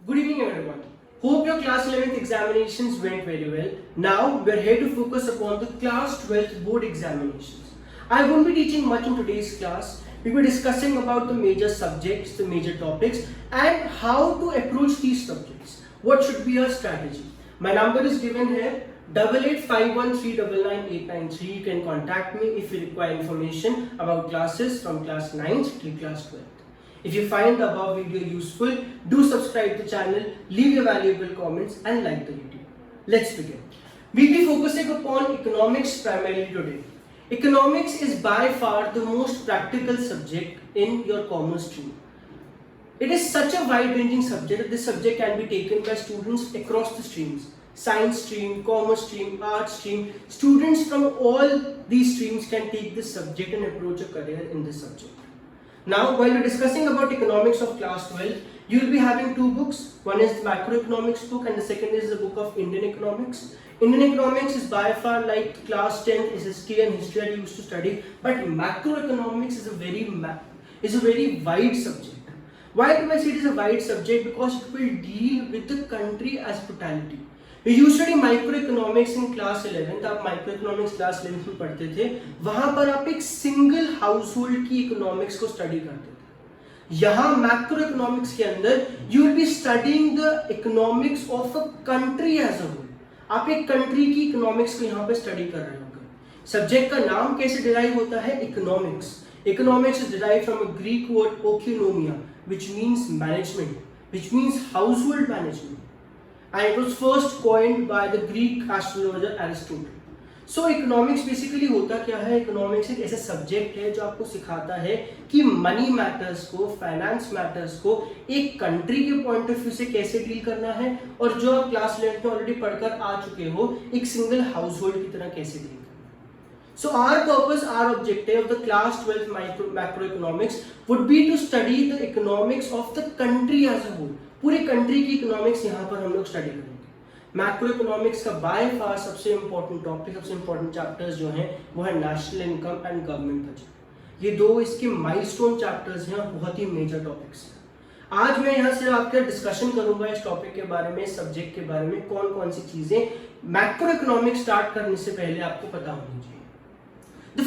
Good evening everyone. Hope your class 11th examinations went very well. Now we are here to focus upon the class 12th board examinations. I won't be teaching much in today's class. We will be discussing about the major subjects, the major topics and how to approach these subjects. What should be our strategy? My number is given here 8851399893. You can contact me if you require information about classes from class 9th till class 12th. If you find the above video useful, do subscribe to the channel, leave your valuable comments and like the video. Let's begin. We'll be focusing upon economics primarily today. Economics is by far the most practical subject in your commerce stream. It is such a wide-ranging subject that this subject can be taken by students across the streams. Science stream, commerce stream, art stream. Students from all these streams can take this subject and approach a career in this subject. Now, while we're discussing about economics of class 12, you will be having two books. One is the macroeconomics book and the second is the book of Indian economics. Indian economics is by far like class 10 SST and history I used to study, but macroeconomics is a very wide subject. Why do I say it is a wide subject? Because it will deal with the country as totality. We used to study microeconomics in class 11. आप microeconomics class 11 में पढ़ते थे. वहाँ पर आप एक single household की economics को study करते थे. यहाँ macroeconomics के अंदर you will be studying the economics of a country as a whole. आप एक country की economics को यहाँ पे study कर रहे होंगे. Subject का नाम कैसे derive होता है? Economics. Economics is derived from a Greek word oikonomia, which means management, which means household management. And it was first coined by the Greek astrologer Aristotle. So economics basically होता क्या है? Economics एक ऐसा subject है जो आपको सिखाता है कि money matters को, finance matters को एक country के point of view से कैसे deal करना है और जो आप class 11 में already पढ़कर आ चुके हो एक single household की तरह कैसे deal करना है. So our purpose, our objective of the class 12 macroeconomics would be to study the economics of the country as a whole. पूरी कंट्री की इकोनॉमिक्स यहाँ पर हम लोग स्टडी करेंगे. मैक्रो इकोनॉमिक्स का बाय फार सबसे इंपॉर्टेंट टॉपिक, सबसे इंपॉर्टेंट चैप्टर्स जो हैं वो है national income and government budget. ये दो इसके माइलस्टोन चैप्टर्स हैं, बहुत ही मेजर टॉपिक्स हैं. आज मैं यहाँ से आपके डिस्कशन करूंगा इस टॉपिक के बारे में, सब्जेक्ट के बारे में, कौन कौन सी चीजें मैक्रो इकोनॉमिक्स स्टार्ट करने से पहले आपको पता होनी चाहिए. The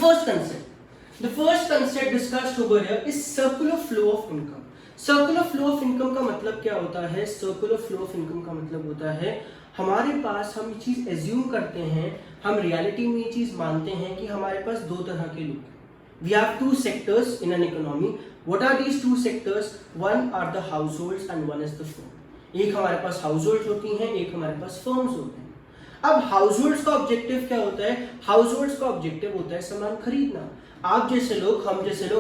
first concept discussed over here is circular flow of income. Circular flow of income का मतलब क्या होता है? सर्कुलर फ्लो ऑफ इनकम का मतलब होता है हमारे पास, हम ये चीज एज्यूम करते हैं, हम रियलिटी में ये चीज मानते हैं कि हमारे पास दो तरह के लोग हैं. We have two sectors in an economy. What are these two sectors? One are the households and one is the firm. एक हमारे पास हाउसहोल्ड्स होती हैं, एक हमारे पास फर्म्स होते हैं. अब हाउसहोल्ड्स का ऑब्जेक्टिव क्या होता है? हाउसहोल्ड्स का ऑब्जेक्टिव होता है सामान खरीदना. आप जैसे लोग,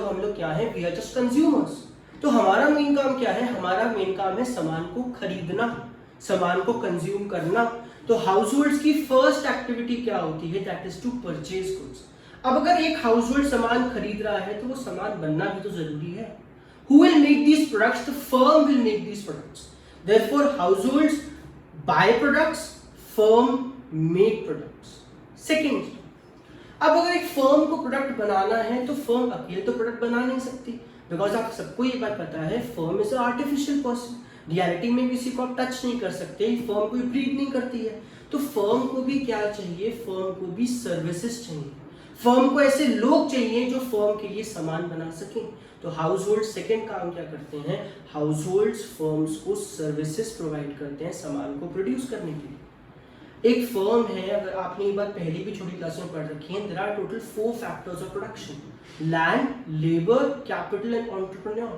हम लोग क्या है? We are just consumers. तो हमारा मेन काम क्या है? हमारा मेन काम है सामान को खरीदना, सामान को कंज्यूम करना. तो हाउसहोल्ड्स की फर्स्ट एक्टिविटी क्या होती है? That is to purchase goods. अब अगर एक हाउसहोल्ड सामान खरीद रहा है तो वो सामान बनना भी तो जरूरी है. Who will make these products? The firm will make these products. Therefore households buy products, firm make products. Second, अब अगर एक फर्म को प्रोडक्ट बनाना है तो फर्म अकेले तो प्रोडक्ट बना नहीं सकती, बिकॉज आप सबको ये बात पता है firm is artificial person. Reality में किसी को आप टच नहीं कर सकते, फर्म कोई ब्रीड नहीं करती है. तो फर्म को भी क्या चाहिए? फर्म को भी सर्विसेज चाहिए. फर्म को ऐसे लोग चाहिए जो फर्म के लिए सामान बना सकें. तो हाउसहोल्ड सेकंड काम क्या करते हैं? हाउसहोल्ड्स फर्म्स को सर्विसेज प्रोवाइड करते हैं सामान को प्रोड्यूस करने के लिए. एक फर्म है, अगर आपने ये बात पहले भी छोटी क्लास में पढ़ रखी है, there are total 4 factors of production: land, labour, capital and entrepreneur.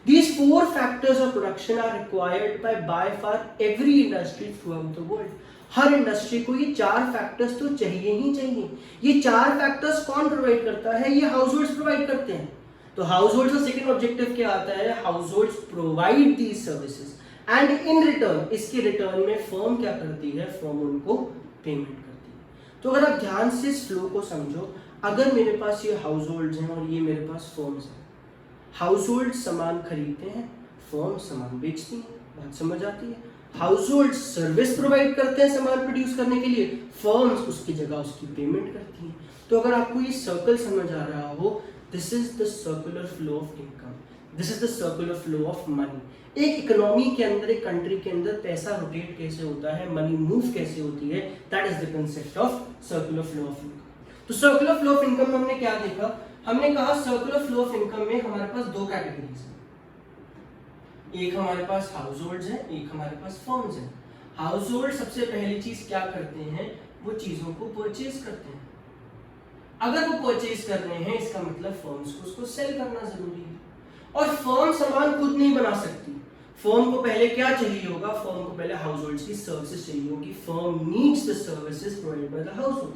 These 4 factors of production are required by far every industry throughout the world. Her industry को ये 4 फैक्टर्स तो चाहिए ही चाहिए. ये 4 फैक्टर्स कौन प्रोवाइड करता है? ये हाउसहोल्ड्स प्रोवाइड करते हैं. तो हाउसहोल्ड्स का सेकंड ऑब्जेक्टिव क्या आता है? Households provide these services and in return, इसके रिटर्न में फर्म क्या करती है? फर्म उनको पेमेंट करती है. तो अगर आप ध्यान से इस फ्लो को समझो, अगर मेरे पास ये हाउसहोल्ड्स हैं और ये मेरे पास फर्म्स हैं. हाउसहोल्ड सामान खरीदते हैं, फर्म सामान बेचती है. बात समझ आती है? हाउसहोल्ड सर्विस प्रोवाइड करते हैं सामान प्रोड्यूस करने के लिए, फर्म्स उसकी जगह उसकी पेमेंट करती हैं. तो अगर आपको ये सर्कल समझ आ रहा हो, this is the circular flow of income, this is the circular flow of money. एक इकोनॉमी के अंदर, एक कंट्री के अंदर पैसा रोटेट कैसे होता है, मनी मूव कैसे होती है, that is the concept of circular flow of income. तो सर्कुलर फ्लो ऑफ इनकम में हमने क्या देखा, हमने कहा सर्कुलर फ्लो ऑफ इनकम में हमारे पास दो कैटेगरीज हैं, एक हमारे पास हाउस होल्ड्स है, एक हमारे पास फर्म्स है। हाउस होल्ड सबसे पहली चीज क्या करते हैं, वो चीजों को परचेज करते हैं। अगर वो परचेज कर रहे हैं इसका मतलब फर्म्स को उसको सेल करना जरूरी है, और फर्म सामान खुद नहीं बना सकती। फर्म को पहले क्या चाहिए होगा, फर्म को पहले हाउस होल्ड्स की सर्विसेज चाहिए होगी। Firm needs the services provided by the house hold.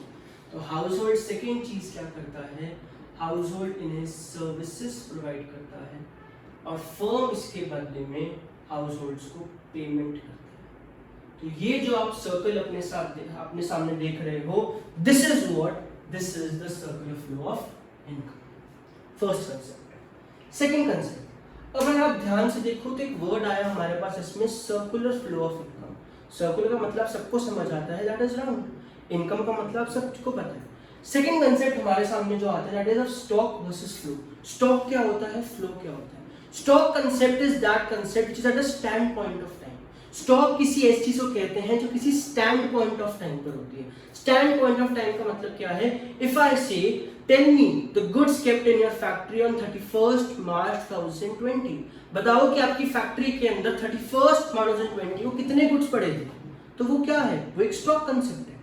तो हाउस होल्ड सेकेंड चीज क्या करता है, हाउस होल्ड इन्हें सर्विसेज प्रोवाइड करता है और फर्म इसके बदले में हाउस होल्ड्स को पेमेंट करता है। तो ये जो आप सर्कल अपने सामने देख रहे हो, this is what, this is the circular flow of income. First concept. Second concept, अगर आप ध्यान से देखो तो एक वर्ड आया हमारे पास इसमें, circular flow of income. Circular का मतलब सबको समझ आता है, दैट इज राउंड। इनकम का मतलब सबको पता है। सेकंड कंसेप्ट हमारे सामने जो आता है that is of stock versus flow. Stock क्या होता है, फ्लो क्या होता है। Stock concept is that concept which is at a stand point of time. Stock किसी ऐसी चीज को कहते हैं जो किसी स्टैंड पॉइंट ऑफ टाइम पर होती है। स्टैंड पॉइंट ऑफ टाइम का मतलब क्या है, if I say tell me the goods kept in your factory on 31st March 2020, बताओ कि आपकी फैक्ट्री के अंदर 31st March 2020 को कितने गुड्स पड़े थे, तो वो क्या है, वो एक स्टॉक कंसेप्ट है।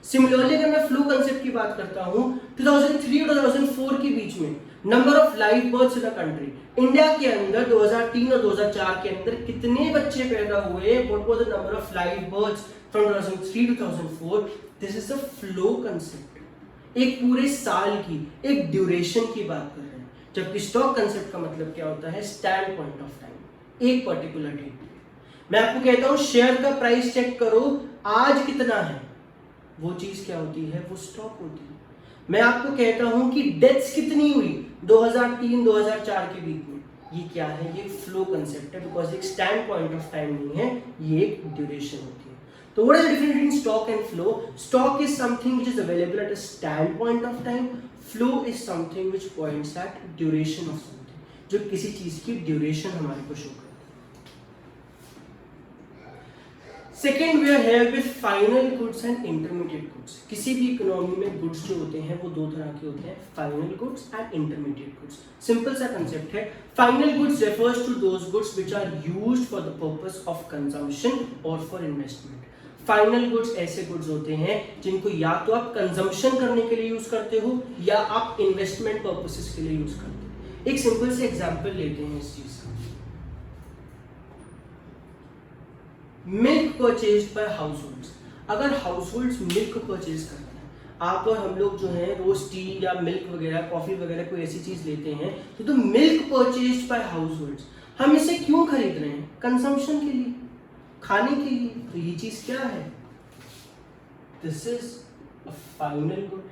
सिमिलरली अगर मैं फ्लो कंसेप्ट की बात करता हूं, 2003 और 2004 के बीच में number of live births in a country, India के अंदर 2003 और 2004 के अंदर कितने बच्चे पैदा हुए, what was the number of live births from 2003 to 2004, this is a flow concept. एक पूरे साल की एक ड्यूरेशन की बात कर रहे हैं, जबकि स्टॉक कंसेप्ट का मतलब क्या होता है, स्टैंड पॉइंट ऑफ टाइम, एक पर्टिकुलर डेट। मैं आपको कहता हूं शेयर का प्राइस चेक करो आज कितना है, वो चीज क्या होती है, वो स्टॉक होती है। मैं आपको कहता हूं कि डेथ्स कितनी हुई 2003-2004 के बीच में, ये क्या है, ये फ्लो कंसेप्ट है, बिकॉज एक स्टैंड पॉइंट ऑफ टाइम नहीं है, ये एक ड्यूरेशन होती है। तो what is the difference between stock and flow? Stock is something which is available at a stand point of time, flow is something which points at duration of something, जो किसी चीज की ड्यूरेशन हमारे को show करती है। Second, we are here with final goods and intermediate goods. किसी भी इकोनॉमी में गुड्स जो होते हैं वो दो तरह के होते हैं, final goods and intermediate goods. Simple सा कंसेप्ट है, final goods refers to those goods which are used for the purpose of consumption और फॉर इन्वेस्टमेंट। फाइनल गुड्स ऐसे गुड्स होते हैं जिनको या तो आप कंजम्पशन करने के लिए यूज करते हो या आप इन्वेस्टमेंट पर्पसेस के लिए यूज करते हो। एक सिंपल से एग्जांपल लेते हैं इस चीज का। Milk purchase by house holds. अगर हाउस होल्ड्स मिल्क परचेज करते हैं, आप और हम लोग जो है रोज टी या मिल्क वगैरह, कॉफी वगैरह कोई ऐसी चीज लेते हैं, तो milk purchase by house holds, हम इसे क्यों खरीद रहे हैं, कंजम्पशन के लिए, खाने के लिए। तो ये चीज क्या है, this is a final good.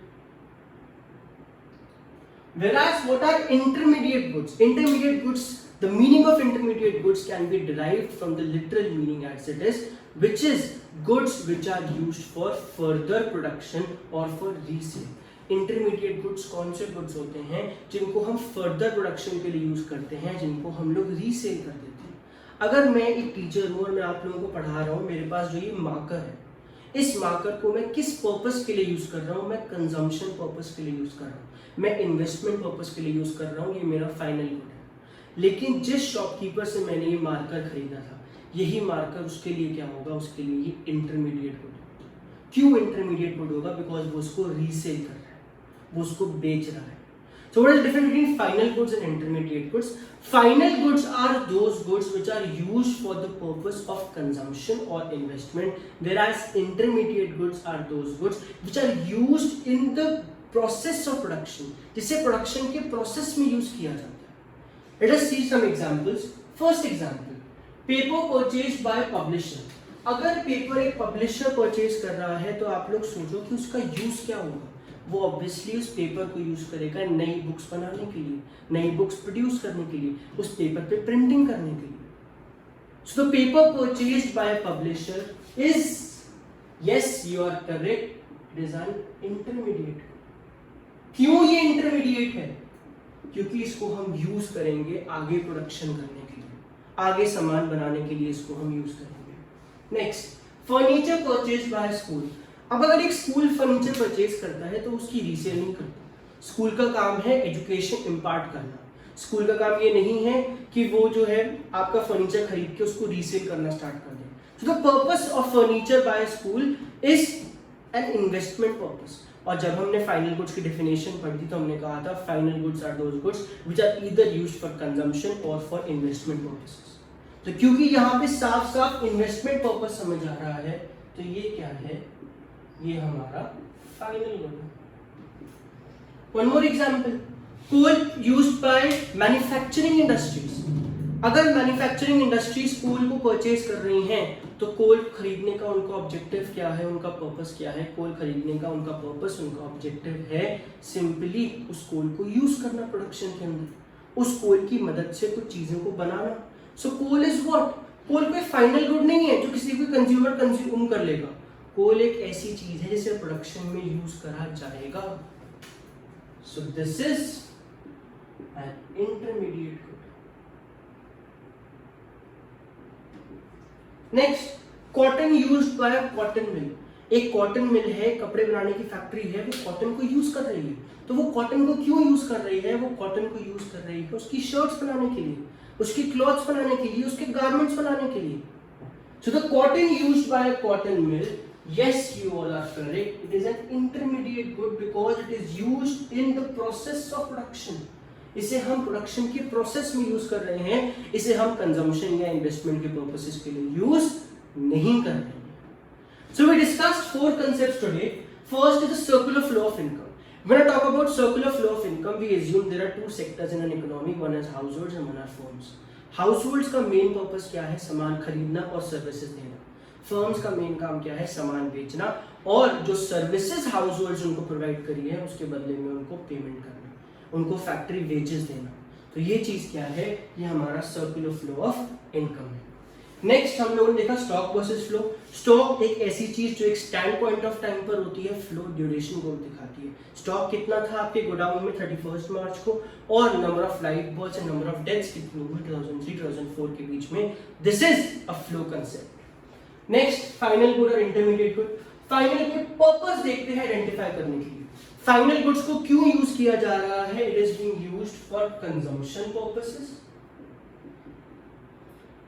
Whereas what are intermediate goods? Intermediate goods, the meaning of intermediate goods can be derived from the literal meaning as it is, which is goods which are used for further production or for resale. Intermediate goods कौन से goods होते हैं जिनको हम further production के लिए use करते हैं, जिनको हम लोग रीसेल कर देते हैं। अगर मैं एक टीचर हूँ और मैं आप लोगों को पढ़ा रहा हूँ, मेरे पास जो ये मार्कर है, इस मार्कर को मैं किस पर्पस के लिए यूज कर रहा हूँ, मैं कंजम्पशन पर्पस के लिए यूज कर रहा हूँ, मैं इन्वेस्टमेंट पर्पस के लिए यूज कर रहा हूँ, ये मेरा फाइनल गुड है। लेकिन जिस शॉपकीपर से मैंने ये मार्कर खरीदा था, यही मार्कर उसके लिए क्या होगा, उसके लिए ये इंटरमीडिएट गुड है। क्यों इंटरमीडिएट गुड होगा? बिकॉज वो उसको रीसेल कर रहा है, वो उसको बेच रहा है। So what is the difference between final goods and intermediate goods? Final goods are those goods which are used for the purpose of consumption or investment, whereas intermediate goods are those goods which are used in the process of production, जिसे production के process में use किया जाता है। Let us see some examples. First example, paper purchased by publisher. अगर paper एक publisher purchase कर रहा है तो आप लोग सोचो कि उसका यूज क्या होगा। वो ऑब्वियसली उस पेपर को यूज करेगा नई बुक्स बनाने के लिए, नई बुक्स प्रोड्यूस करने के लिए, उस पेपर पे प्रिंटिंग करने के लिए। So the paper purchased by publisher is, yes you are correct, it is an intermediate. क्यों ये इंटरमीडिएट है? क्योंकि इसको हम यूज करेंगे आगे प्रोडक्शन करने के लिए, आगे सामान बनाने के लिए इसको हम यूज करेंगे। Next, furniture purchase by school. अब अगर एक स्कूल फर्नीचर परचेज करता है तो उसकी रीसेल नहीं करता। स्कूल का काम है एजुकेशन इम्पार्ट करना। स्कूल का काम ये नहीं है कि वो जो है आपका फर्नीचर खरीद के उसको रीसेल करना स्टार्ट कर दे। So the purpose of furniture by school is an investment purpose. और जब हमने फाइनल गुड्स की डेफिनेशन पढ़ी थी तो हमने कहा था final goods are those goods which are either used for consumption और फॉर इन्वेस्टमेंट पर्पसेस। तो क्योंकि यहाँ पे साफ साफ इन्वेस्टमेंट पर्पस समझ आ रहा है तो ये क्या है, ये हमारा फाइनल गुड है। One more example, coal used by manufacturing industries. अगर मैन्युफैक्चरिंग इंडस्ट्रीज कोल को परचेज कर रही हैं तो कोल खरीदने का उनका ऑब्जेक्टिव क्या है, उनका पर्पस क्या है? कोल खरीदने का उनका पर्पस, उनका ऑब्जेक्टिव है सिंपली उस कोल को यूज करना प्रोडक्शन के अंदर, उस कोल की मदद से कुछ चीजों को बनाना। सो कोल इज व्हाट? कोल कोई फाइनल गुड नहीं है जो किसी भी कंज्यूमर कंज्यूम कर लेगा। कोल एक ऐसी चीज है जिसे प्रोडक्शन में यूज करा जाएगा। So this is an intermediate good. Next, cotton used by cotton mill. एक कॉटन मिल है, कपड़े बनाने की फैक्ट्री है, वो कॉटन को यूज कर रही है। तो वो कॉटन को क्यों यूज कर रही है? वो कॉटन को यूज कर रही है उसकी शर्ट्स बनाने के लिए, उसकी क्लॉथ्स बनाने के लिए, उसके गारमेंट्स बनाने के लिए। So the cotton used by a cotton mill, yes, you all are correct, it is an intermediate good because it is used in the process of production. इसे हम प्रोडक्शन के प्रोसेस में यूज कर रहे हैं, इसे हम कंजम्पशन या इन्वेस्टमेंट के पर्पसेस के लिए यूज नहीं कर रहे हैं। So we discussed 4 concepts today. First is the circular flow of income. When I talk about circular flow of income, we assume there are 2 sectors in an economy, one is households and one are firms. Households का main purpose क्या है? सामान खरीदना और services देना। Firms का main काम क्या है? सामान बेचना, और जो सर्विसेज हाउस होल्ड्स उनको प्रोवाइड करी है उसके बदले में उनको पेमेंट करना, उनको फैक्ट्री वेजेस देना। तो ये चीज क्या है? ये हमारा सर्कुलर फ्लो ऑफ इनकम है। नेक्स्ट हम लोगों ने देखा स्टॉक वर्सेस फ्लो। स्टॉक एक ऐसी चीज जो एक स्टैंड पॉइंट ऑफ टाइम पर होती है, फ्लो ड्यूरेशन को दिखाती है। स्टॉक कितना था आपके गोडाउन में 31 मार्च को, और number of life births and number of deaths कितनी हुई 2003-2004 के बीच में। This is a flow concept. Next, final good और intermediate good. Final good purpose देखते हैं आइडेंटिफाई करने के लिए। फाइनल गुड्स को क्यों यूज किया जा रहा है? It is being used for consumption purposes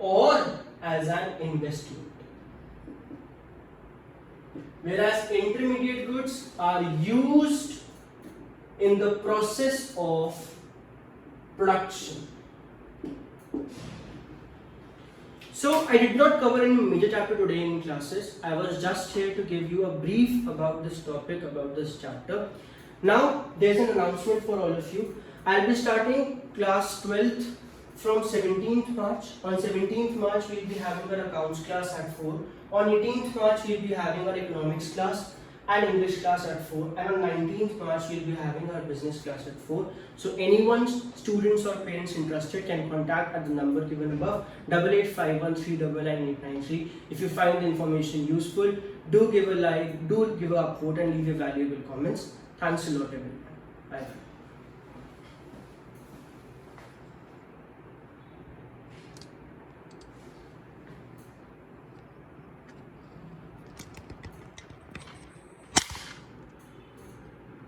और as an investment, whereas intermediate goods are used in the process of production. So I did not cover any major chapter today in classes. I was just here to give you a brief about this topic, about this chapter. Now there's an announcement for all of you. I'll be starting class 12th from 17th March. On 17th March we'll be having our accounts class at 4. On 18th March we'll be having our economics class and English class at 4, and on 19th March we'll be having our business class at 4. So anyone, students or parents interested can contact at the number given above 8851399893. If you find the information useful, do give a like, do give a upvote and leave your valuable comments. Thanks a lot everyone. Bye.